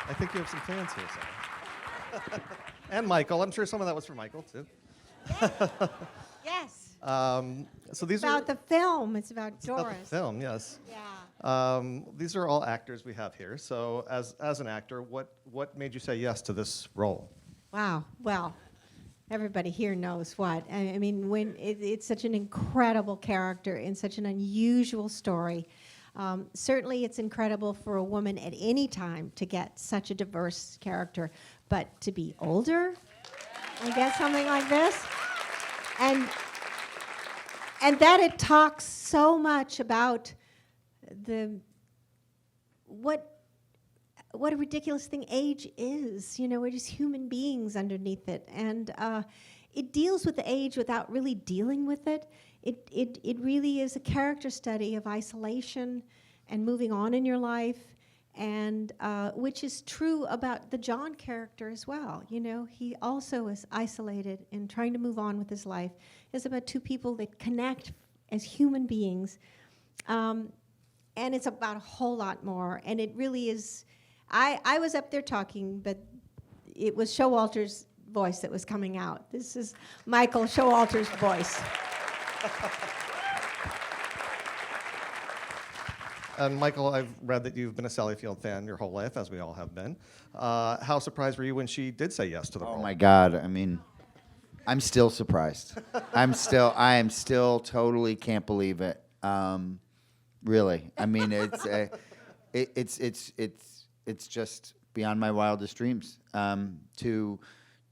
I think you have some fans here, Sally. And Michael. I'm sure some of that was for Michael, too. Yes. So these About the film. It's about about Doris. the film, yes. Yeah. These are all actors we have here. So as an actor, what made you say yes to this role? Wow. Well, everybody here knows what. I mean, when it's such an incredible character in such an unusual story. Certainly, it's incredible for a woman at any time to get such a diverse character, but to be older and get something like this, and that it talks so much about what a ridiculous thing age is. You know, we're just human beings underneath it, and it deals with the age without really dealing with it. It really is a character study of isolation and moving on in your life, and which is true about the John character as well. You know, he also is isolated and trying to move on with his life. It's about two people that connect as human beings, and it's about a whole lot more. And it really is. I was up there talking, but it was Showalter's voice that was coming out. This is Michael Showalter's voice. And Michael, I've read that you've been a Sally Field fan your whole life, as we all have been. How surprised were you when she did say yes to the role? Oh my God! I mean, I'm still surprised. I am still totally can't believe it. Really, I mean, it's just beyond my wildest dreams.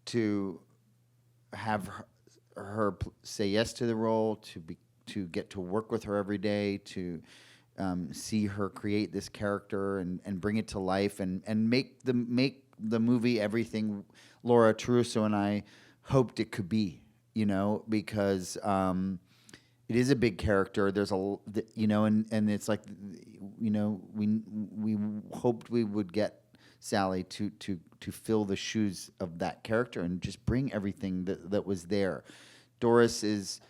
To have her say yes to the role, to get to work with her every day, to see her create this character and bring it to life and make the movie everything Laura Trusso and I hoped it could be, you know, because it is a big character. There's and it's like, you know, we hoped we would get Sally to fill the shoes of that character and just bring everything that was there. Doris is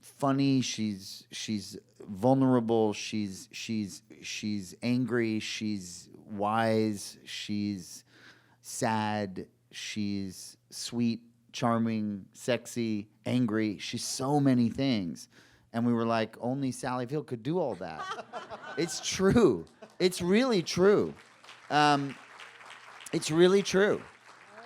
funny. She's vulnerable. She's angry. She's wise. She's sad. She's sweet, charming, sexy, angry. She's so many things. And we were like, only Sally Field could do all that. It's true. It's really true. It's really true.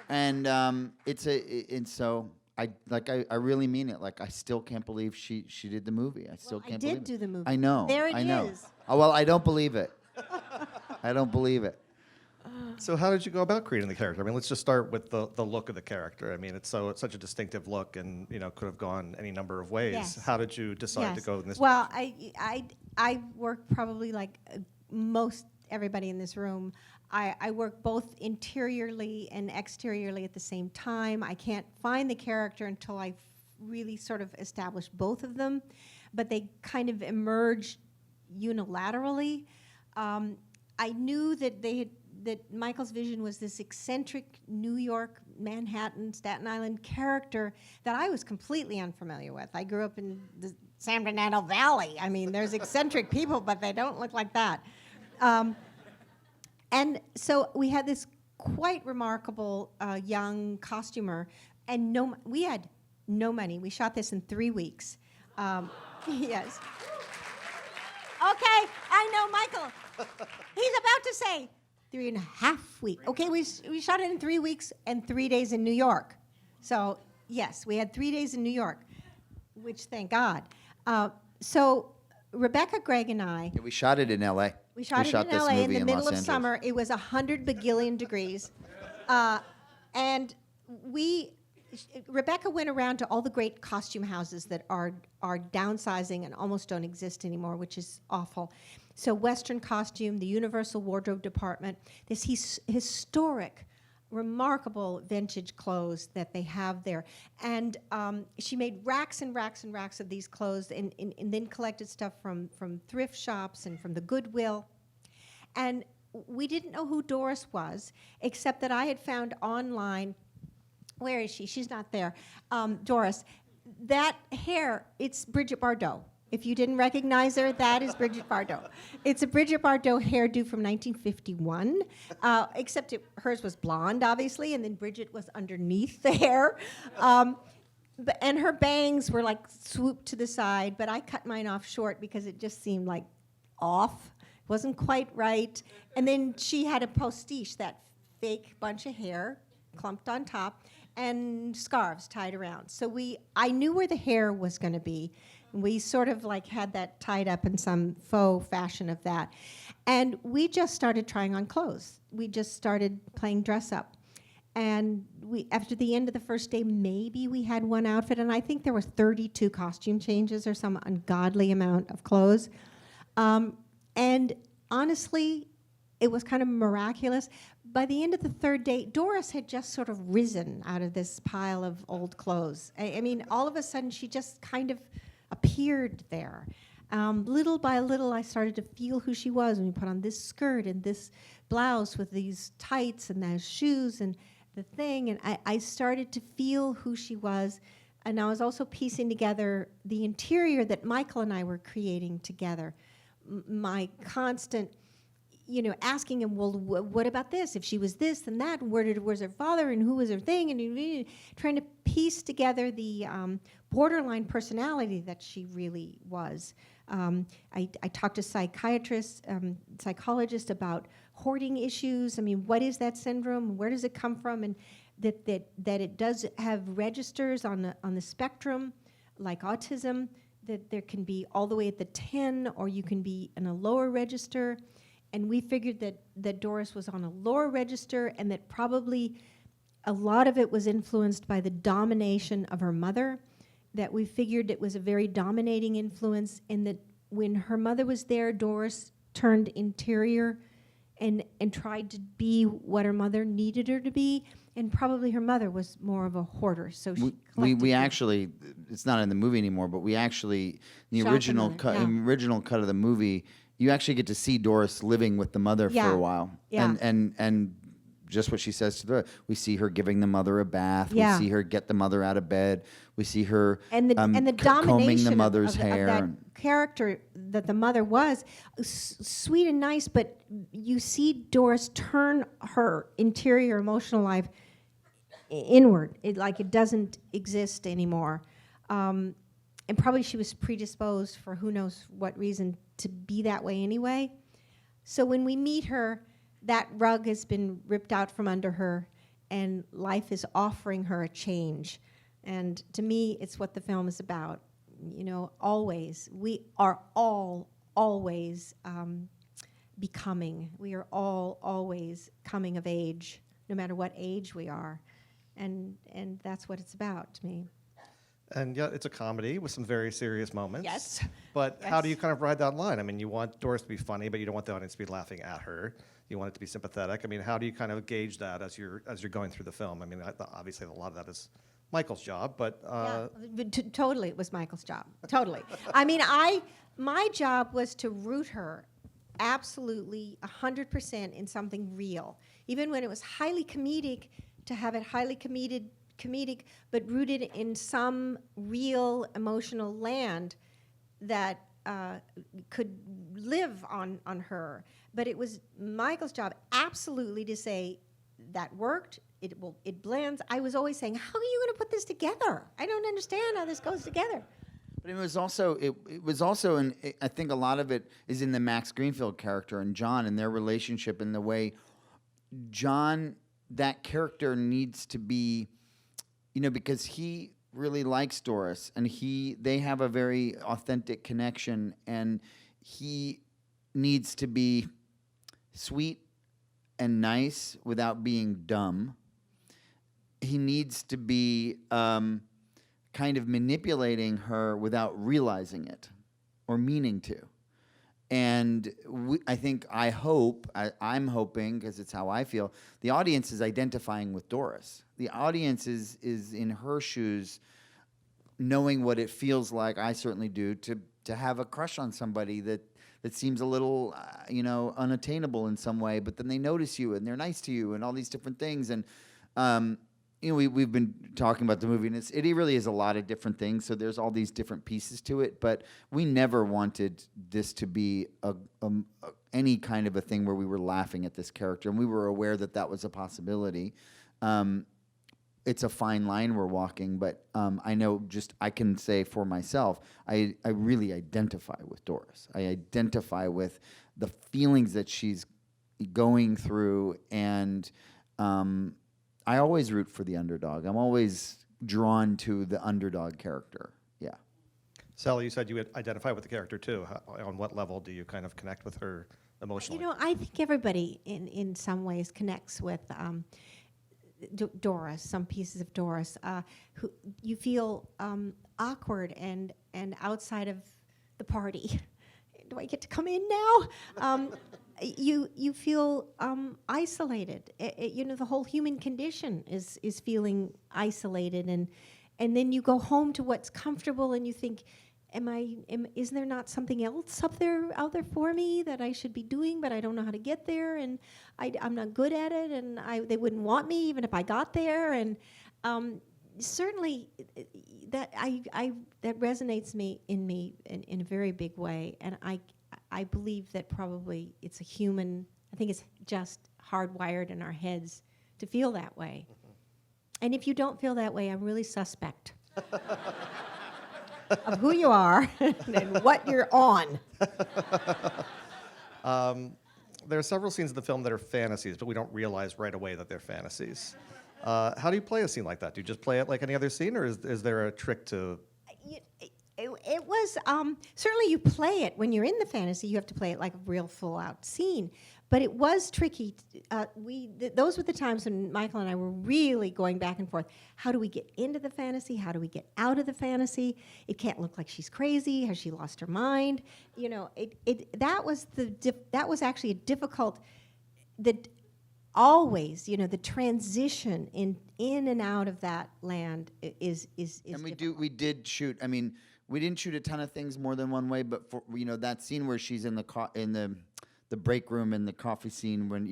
And and so I really mean it. Like, I still can't believe she did the movie. I still can't believe it. I did do the movie. I know. There it I know. is. Oh, well, I don't believe it. I don't believe it. So how did you go about creating the character? I mean, let's just start with the look of the character. I mean, it's such a distinctive look, and you know, could have gone any number of ways. Yes. How did you decide to go in this? Well, I work probably like most everybody in this room. I work both interiorly and exteriorly at the same time. I can't find the character until I really sort of establish both of them, but they kind of emerge unilaterally. I knew that that Michael's vision was this eccentric New York, Manhattan, Staten Island character that I was completely unfamiliar with. I grew up in the San Bernardino Valley. I mean, there's eccentric people, but they don't look like that. And so we had this quite remarkable young costumer, and we had no money. We shot this in 3 weeks. Yes. Okay, I know, Michael. He's about to say 3.5 weeks. Okay, we shot it in 3 weeks and 3 days in New York. So yes, we had 3 days in New York, which thank God. So Rebecca, Greg, and I. Yeah, we shot it in L.A. We shot it in LA in the middle of summer. It was 100 bagillion degrees. And Rebecca went around to all the great costume houses that are downsizing and almost don't exist anymore, which is awful. So Western Costume, the Universal Wardrobe Department, this historic, remarkable vintage clothes that they have there. And she made racks and racks and racks of these clothes and then collected stuff from thrift shops and from the Goodwill. And we didn't know who Doris was, except that I had found online, where is she? She's not there. Doris. That hair, it's Brigitte Bardot. If you didn't recognize her, that is Bridget Bardot. It's a Bridget Bardot hairdo from 1951, except hers was blonde, obviously, and then Bridget was underneath the hair. And her bangs were like swooped to the side, but I cut mine off short because it just seemed like off. It wasn't quite right. And then she had a postiche, that fake bunch of hair clumped on top, and scarves tied around. So I knew where the hair was going to be. We sort of like had that tied up in some faux fashion of that. And we just started trying on clothes. We just started playing dress up. And after the end of the first day, maybe we had one outfit, and I think there were 32 costume changes or some ungodly amount of clothes. And honestly, it was kind of miraculous. By the end of the third day, Doris had just sort of risen out of this pile of old clothes. I mean, all of a sudden, she just kind of appeared there. Little by little, I started to feel who she was when we put on this skirt and this blouse with these tights and those shoes and the thing. And I started to feel who she was. And I was also piecing together the interior that Michael and I were creating together. My constant, asking him, well, what about this? If she was this and that, where's her father and who was her thing? And trying to piece together the borderline personality that she really was. I talked to psychiatrists, psychologists about hoarding issues. I mean, what is that syndrome? Where does it come from? And that it does have registers on the spectrum, like autism, that there can be all the way at the 10, or you can be in a lower register. And we figured that Doris was on a lower register, and that probably a lot of it was influenced by the domination of her mother, that we figured it was a very dominating influence, and that when her mother was there, Doris turned interior and tried to be what her mother needed her to be, and probably her mother was more of a hoarder. So we actually, it's not in the movie anymore, but we actually, the Shot original the cut, mother, yeah. original cut of the movie, you actually get to see Doris living with the mother Yeah. for a while, Yeah. and just what she says to the, we see her giving the mother a bath, Yeah. we see her get the mother out of bed, we see her and the combing domination the mother's of hair. that character that the mother was sweet and nice, but you see Doris turn her interior emotional life inward. It doesn't exist anymore, and probably she was predisposed for who knows what reason to be that way anyway. So when we meet her, that rug has been ripped out from under her, and life is offering her a change. And to me, it's what the film is about. Always. We are all always becoming. We are all always coming of age, no matter what age we are. And that's what it's about to me. And yeah, it's a comedy with some very serious moments. Yes. But how do Yes. you kind of ride that line? I mean, you want Doris to be funny, but you don't want the audience to be laughing at her. You want it to be sympathetic. I mean, how do you kind of gauge that as you're going through the film? I mean, obviously a lot of that is Michael's job, but Totally, it was Michael's job. Totally. I mean, my job was to root her absolutely 100% in something real. Even when it was highly comedic, to have it highly comedic, but rooted in some real emotional land that could live on her. But it was Michael's job absolutely to say that worked. It blends. I was always saying, how are you going to put this together? I don't understand how this goes together. But it was also, and I think a lot of it is in the Max Greenfield character and John and their relationship, and the way John, that character needs to be, because he really likes Doris, and they have a very authentic connection, and he needs to be sweet and nice without being dumb. He needs to be kind of manipulating her without realizing it or meaning to. And I'm hoping, because it's how I feel, the audience is identifying with Doris. The audience is in her shoes, knowing what it feels like, I certainly do, to have a crush on somebody that seems a little, unattainable in some way, but then they notice you and they're nice to you and all these different things. And we've been talking about the movie, and it really is a lot of different things. So there's all these different pieces to it, but we never wanted this to be any kind of a thing where we were laughing at this character, and we were aware that that was a possibility. It's a fine line we're walking, but I know I can say for myself, I really identify with Doris. I identify with the feelings that she's going through, and I always root for the underdog. I'm always drawn to the underdog character. Yeah. Sally, you said you would identify with the character too. On what level do you kind of connect with her emotionally? I think everybody in some ways connects with Doris, some pieces of Doris, who you feel awkward and outside of the party. Do I get to come in now? You feel isolated. The whole human condition is feeling isolated, and then you go home to what's comfortable, and you think, is there not something else out there for me that I should be doing, but I don't know how to get there, and I'm not good at it, and they wouldn't want me even if I got there, and certainly that that resonates in me in a very big way, and I believe that probably it's I think it's just hardwired in our heads to feel that way. And if you don't feel that way, I'm really suspect of who you are and what you're on. There are several scenes in the film that are fantasies, but we don't realize right away that they're fantasies. How do you play a scene like that? Do you just play it like any other scene, or is there a trick to... It was, certainly you play it when you're in the fantasy, you have to play it like a real full-out scene. But it was tricky. Those were the times when Michael and I were really going back and forth. How do we get into the fantasy? How do we get out of the fantasy? It can't look like she's crazy. Has she lost her mind? That was actually a difficult. Always, the transition in and out of that land is. And difficult. we did shoot. I mean, we didn't shoot a ton of things more than one way, but for that scene where she's in the break room in the coffee scene when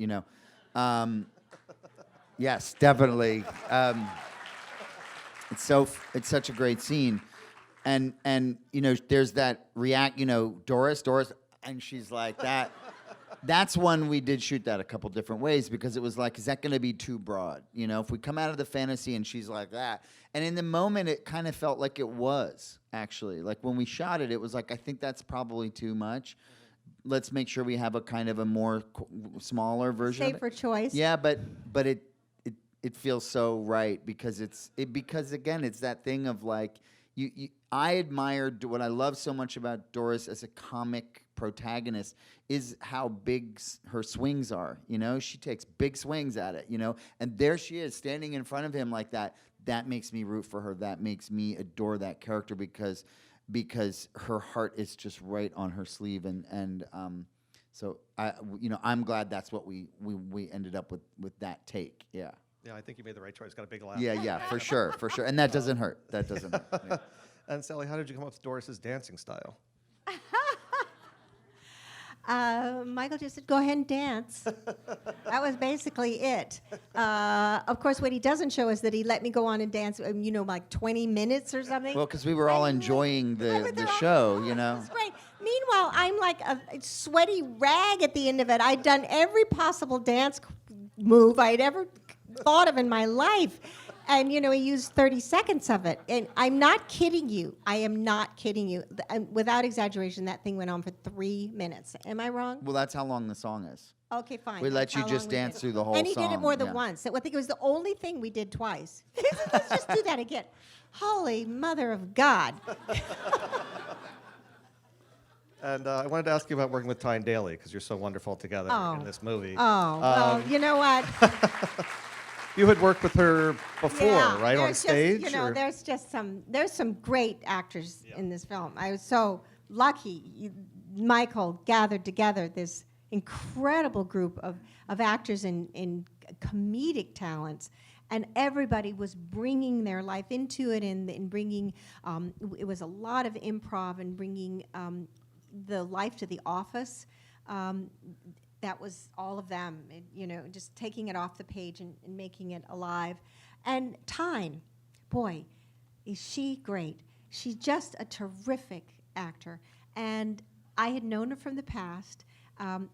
yes, definitely. It's such a great scene, and there's that Doris, and she's like that. That's one we did shoot that a couple different ways because it was like, is that going to be too broad? If we come out of the fantasy and she's like that, and in the moment it kind of felt like it was actually like when we shot it, it was like I think that's probably too much. Let's make sure we have a kind of a more smaller version. Safer choice. Yeah, but it feels so right because because again it's that thing of like I admired what I love so much about Doris as a comic protagonist is how big her swings are. She takes big swings at it. And there she is standing in front of him like that. That makes me root for her. That makes me adore that character because her heart is just right on her sleeve, and so I'm glad that's what we ended up with that take. Yeah. Yeah, I think you made the right choice. Got a big laugh. Yeah, for sure, and that doesn't hurt. Yeah. And Sally, how did you come up with Doris's dancing style? Michael just said, go ahead and dance. That was basically it. Of course, what he doesn't show is that he let me go on and dance, like 20 minutes or something. Well, because we were all enjoying the show, It was great. Meanwhile, I'm like a sweaty rag at the end of it. I'd done every possible dance move I'd ever thought of in my life. And, he used 30 seconds of it. And I'm not kidding you. I am not kidding you. Without exaggeration, that thing went on for 3 minutes. Am I wrong? Well, that's how long the song is. Okay, fine. We let That's you how just long we dance did it. through the whole And he song. did it more than yeah. once. I think it was the only thing we did twice. Let's just do that again. Holy mother of God. And I wanted to ask you about working with Tyne Daly because you're so wonderful together in this movie. Well, you know what? You had worked with her before, right, on stage? There's some great actors in this film. I was so lucky. Michael gathered together this incredible group of actors and comedic talents, and everybody was bringing their life into it and bringing. It was a lot of improv and bringing the life to the office. That was all of them, just taking it off the page and making it alive. And Tyne, boy, is she great. She's just a terrific actor. And I had known her from the past.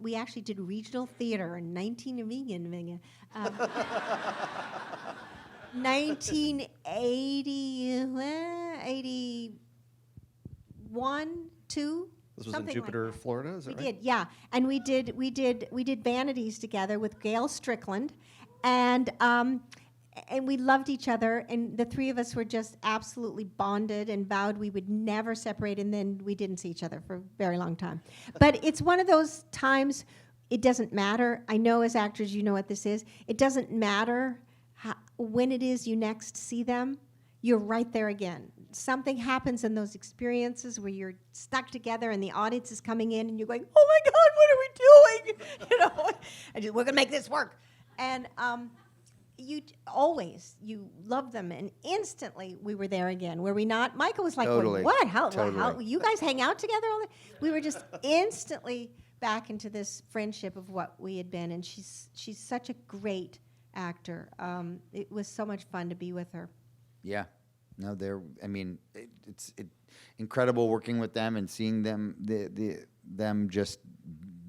We actually did regional theater in 1981, 2. This was something in like Jupiter, that. Florida, is that We right? did, yeah, and we did Vanities together with Gail Strickland, and we loved each other, and the three of us were just absolutely bonded and vowed we would never separate, and then we didn't see each other for a very long time. But it's one of those times. It doesn't matter. I know as actors, you know what this is. It doesn't matter when it is you next see them. You're right there again. Something happens in those experiences where you're stuck together and the audience is coming in and you're going, oh my God, what are we doing? We're gonna make this work. And you love them, and instantly we were there again. Were we not? Michael was like, Totally. what? How Totally. you guys hang out together all the We were just instantly back into this friendship of what we had been, and she's such a great actor. It was so much fun to be with her. Yeah. No, it's incredible working with them and seeing them them just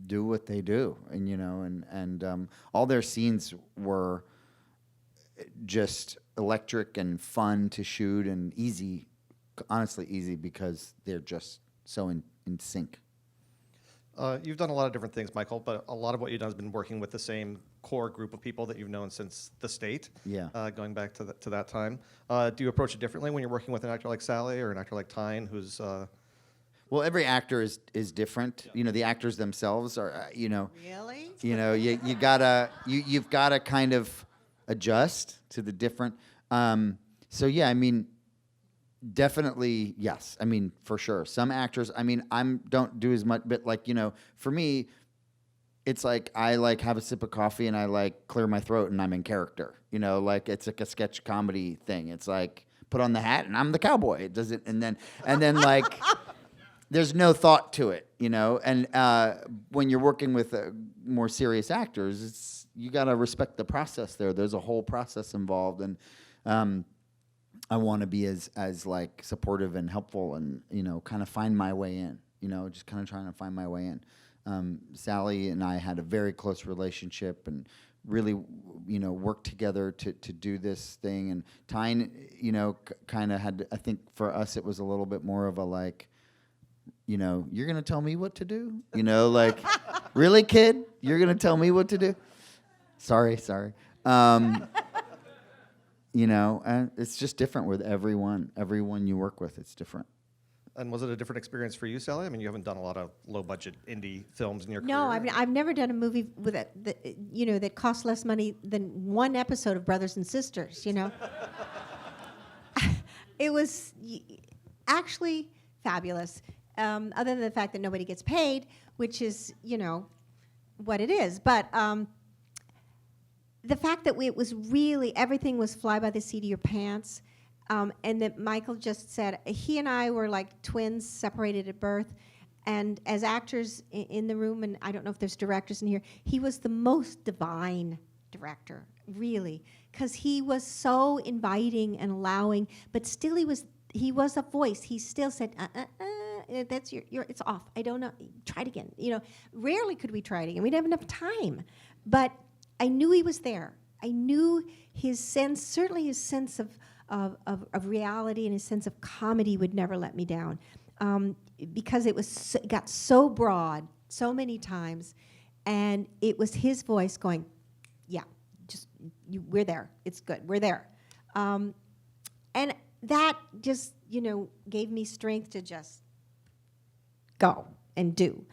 do what they do, and all their scenes were just electric and fun to shoot and easy, honestly easy, because they're just so in sync. You've done a lot of different things, Michael, but a lot of what you've done has been working with the same core group of people that you've known since the state. Yeah. Going back to that time. Do you approach it differently when you're working with an actor like Sally or an actor like Tyne, who's... Well, every actor is different. The actors themselves are, Really? you've gotta kind of adjust to the different. So yeah, definitely yes. For sure. Some actors, don't do as much, but for me, it's like I have a sip of coffee and I clear my throat and I'm in character. It's like a sketch comedy thing. It's like put on the hat and I'm the cowboy. It doesn't, and then there's no thought to it, And when you're working with more serious actors, you got to respect the process there. There's a whole process involved, and I want to be as supportive and helpful, and kind of find my way in. Just kind of trying to find my way in. Sally and I had a very close relationship, and really, worked together to do this thing. And Tyne, kind of had. I think for us, it was a little bit more of a you're gonna tell me what to do. Really, kid, you're gonna tell me what to do. Sorry. And it's just different with everyone you work with. It's different. And was it a different experience for you, Sally? You haven't done a lot of low-budget indie films in your No, career. I've never done a movie with that costs less money than one episode of Brothers and Sisters. It was actually fabulous. Other than the fact that nobody gets paid, which is what it is, but the fact that it was really everything was fly by the seat of your pants. And that Michael just said, he and I were like twins separated at birth. And as actors in the room, and I don't know if there's directors in here, he was the most divine director, really. Because he was so inviting and allowing, but still he was a voice. He still said, that's it's off. I don't know. Try it again. Rarely could we try it again. We didn't have enough time. But I knew he was there. I knew his sense, certainly his sense of reality and his sense of comedy would never let me down, because it got so broad so many times, and it was his voice going, yeah, we're there, it's good, we're there, and that just gave me strength to just go and do.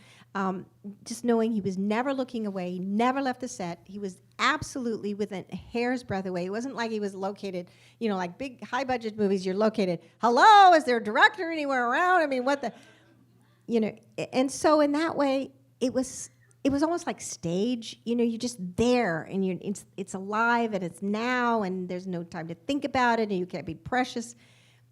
Just knowing he was never looking away, he never left the set. He was absolutely within a hair's breadth away. It wasn't like he was located, like big high-budget movies, you're located, hello, is there a director anywhere around? And so in that way, it was almost like stage. You're just there, and it's alive, and it's now, and there's no time to think about it, and you can't be precious.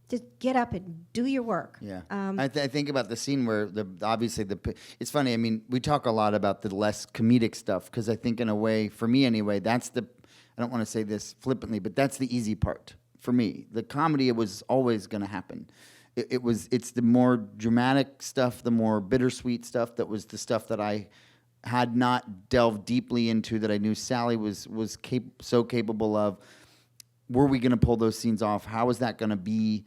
Just get up and do your work. Yeah, I think about the scene where it's funny. We talk a lot about the less comedic stuff because I think in a way, for me anyway, that's I don't want to say this flippantly, but that's the easy part for me. The comedy, it was always going to happen. It's the more dramatic stuff, the more bittersweet stuff that was the stuff that I had not delved deeply into, that I knew Sally was so capable of. Were we going to pull those scenes off? How was that going to be?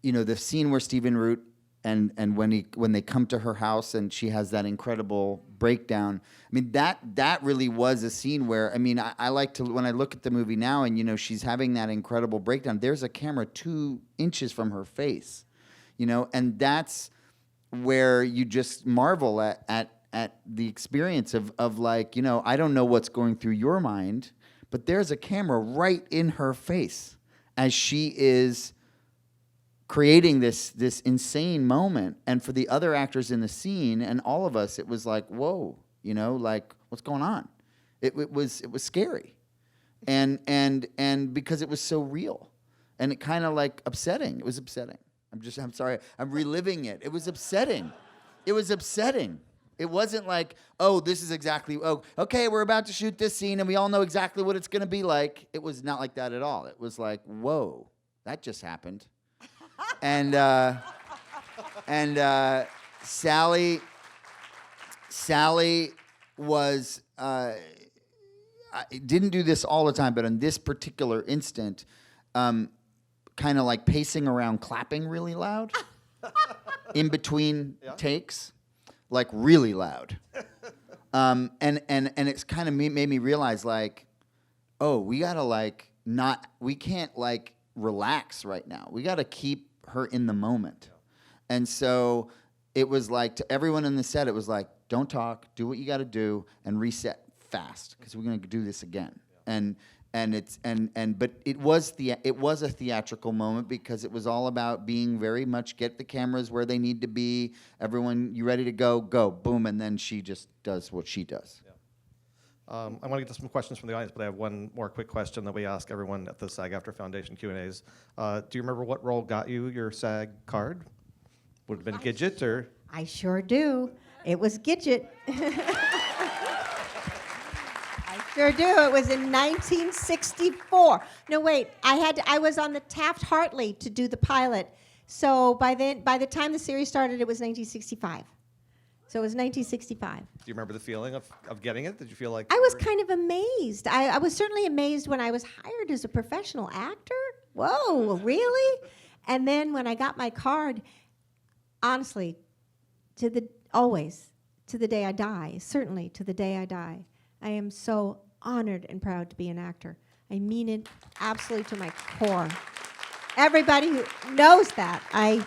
You know, the scene where Stephen Root and when they come to her house and she has that incredible breakdown. I mean, that really was a scene where, I mean, I like to, when I look at the movie now and, you know, she's having that incredible breakdown, there's a camera 2 inches from her face, you know, and that's where you just marvel at the experience of like, you know, I don't know what's going through your mind, but there's a camera right in her face as she is creating this insane moment. And for the other actors in the scene and all of us, it was like, whoa, you know, like, what's going on? It was scary. And because it was so real. And it kind of like upsetting. It was upsetting. I'm sorry. I'm reliving it. It was upsetting. It was upsetting. It wasn't like, oh, this is exactly, oh, okay, we're about to shoot this scene and we all know exactly what it's going to be like. It was not like that at all. It was like, whoa, that just happened. And Sally was, didn't do this all the time, but on this particular instant, kind of like pacing around, clapping really loud in between takes. Like really loud, and it's kind of made me realize like, oh, we gotta like we can't like relax right now. We gotta keep her in the moment, and so it was like to everyone in the set, it was like, don't talk, do what you gotta do, and reset fast because we're gonna do this again, but it was a theatrical moment because it was all about being very much get the cameras where they need to be. Everyone, you ready to go? Go, boom, and then she just does what she does. Yeah. I want to get to some questions from the audience, but I have one more quick question that we ask everyone at the SAG-AFTRA Foundation Q&As. Do you remember what role got you your SAG card? Would it have been Gidget or? I sure do. It was Gidget. Sure do. It was in 1964. No, wait. I was on the Taft-Hartley to do the pilot. So by the time the series started, it was 1965. So it was 1965. Do you remember the feeling of getting it? Did you feel like I was kind of amazed. I was certainly amazed when I was hired as a professional actor. Whoa, really? And then when I got my card, honestly, always to the day I die, certainly to the day I die, I am so honored and proud to be an actor. I mean it absolutely to my core. Everybody who knows that, I'm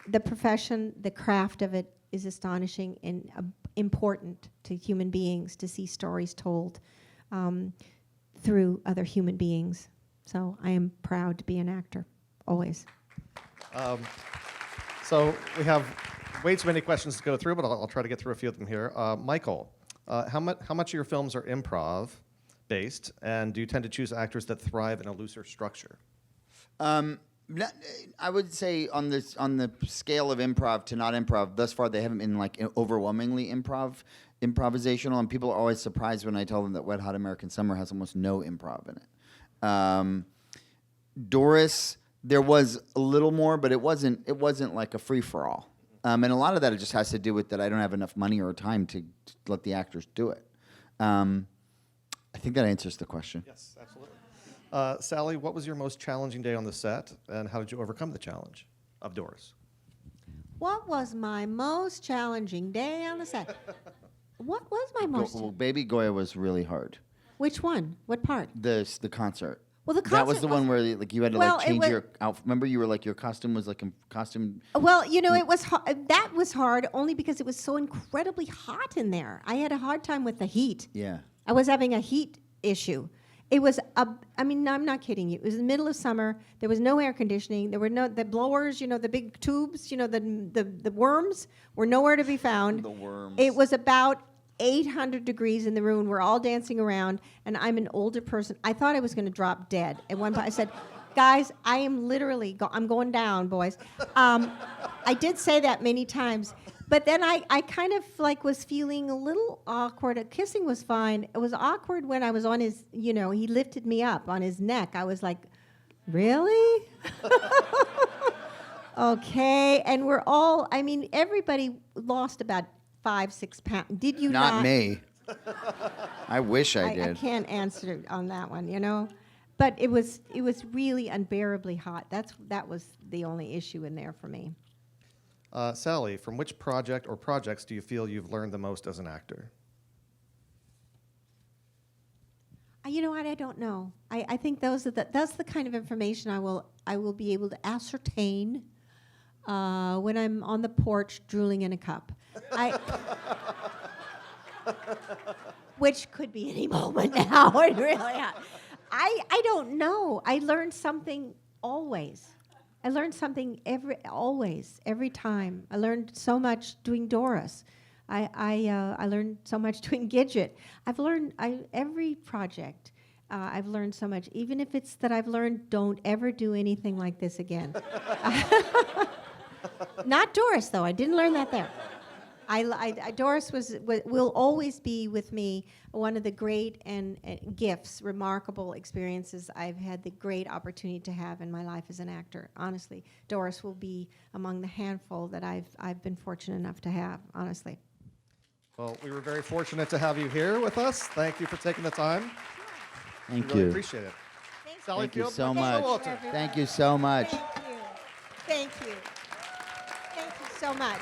the profession, the craft of it is astonishing and important to human beings to see stories told through other human beings. So I am proud to be an actor, always. So we have way too many questions to go through, but I'll try to get through a few of them here. Michael, how much of your films are improv based, and do you tend to choose actors that thrive in a looser structure? I would say on the scale of improv to not improv, thus far they haven't been like overwhelmingly improvisational, and people are always surprised when I tell them that Wet Hot American Summer has almost no improv in it. Doris, there was a little more, but it wasn't like a free for all. And a lot of that just has to do with that I don't have enough money or time to let the actors do it. I think that answers the question. Yes, absolutely. Sally, what was your most challenging day on the set, and how did you overcome the challenge of Doris? What was my most challenging day on the set? What was my most? Well, Baby Goya was really hard. Which one? What part? The concert. Well, the concert that was the one where like you had to like change your outfit. Remember, you were like your costume was like a costume. Well, you know, it was that was hard only because it was so incredibly hot in there. I had a hard time with the heat. Yeah. I was having a heat issue. It was I mean, I'm not kidding you. It was the middle of summer. There was no air conditioning. There were the blowers, you know, the big tubes, you know, the worms were nowhere to be found. The worms. It was about 800 degrees in the room. We're all dancing around, and I'm an older person. I thought I was going to drop dead. At one point, I said, guys, I am literally, I'm going down, boys. I did say that many times. But then I kind of like was feeling a little awkward. Kissing was fine. It was awkward when I was on his, you know, he lifted me up on his neck. I was like, really? Okay. And we're all, I mean, everybody lost about 5-6 pounds. Did you not? Not me. I wish I I did. can't answer on that one, you know. But it was really unbearably hot. That was the only issue in there for me. Sally, from which project or projects do you feel you've learned the most as an actor? You know what? I don't know. I think that's the kind of information I will be able to ascertain when I'm on the porch drooling in a cup. Which could be any moment now. It really. I don't know. I learned something always. I learned something every time. I learned so much doing Doris. I learned so much doing Gidget. Every project. I've learned so much, even if it's that I've learned don't ever do anything like this again. Not Doris, though. I didn't learn that there. Doris will always be with me one of the great and gifts, remarkable experiences I've had the great opportunity to have in my life as an actor. Honestly, Doris will be among the handful that I've been fortunate enough to have. Honestly. Well, we were very fortunate to have you here with us. Thank you for taking the time. Thank we really you. appreciate it. Sally Thank you Field, so Michael much. Showalter. Thank you so much. Thank you. Thank you. Thank you so much.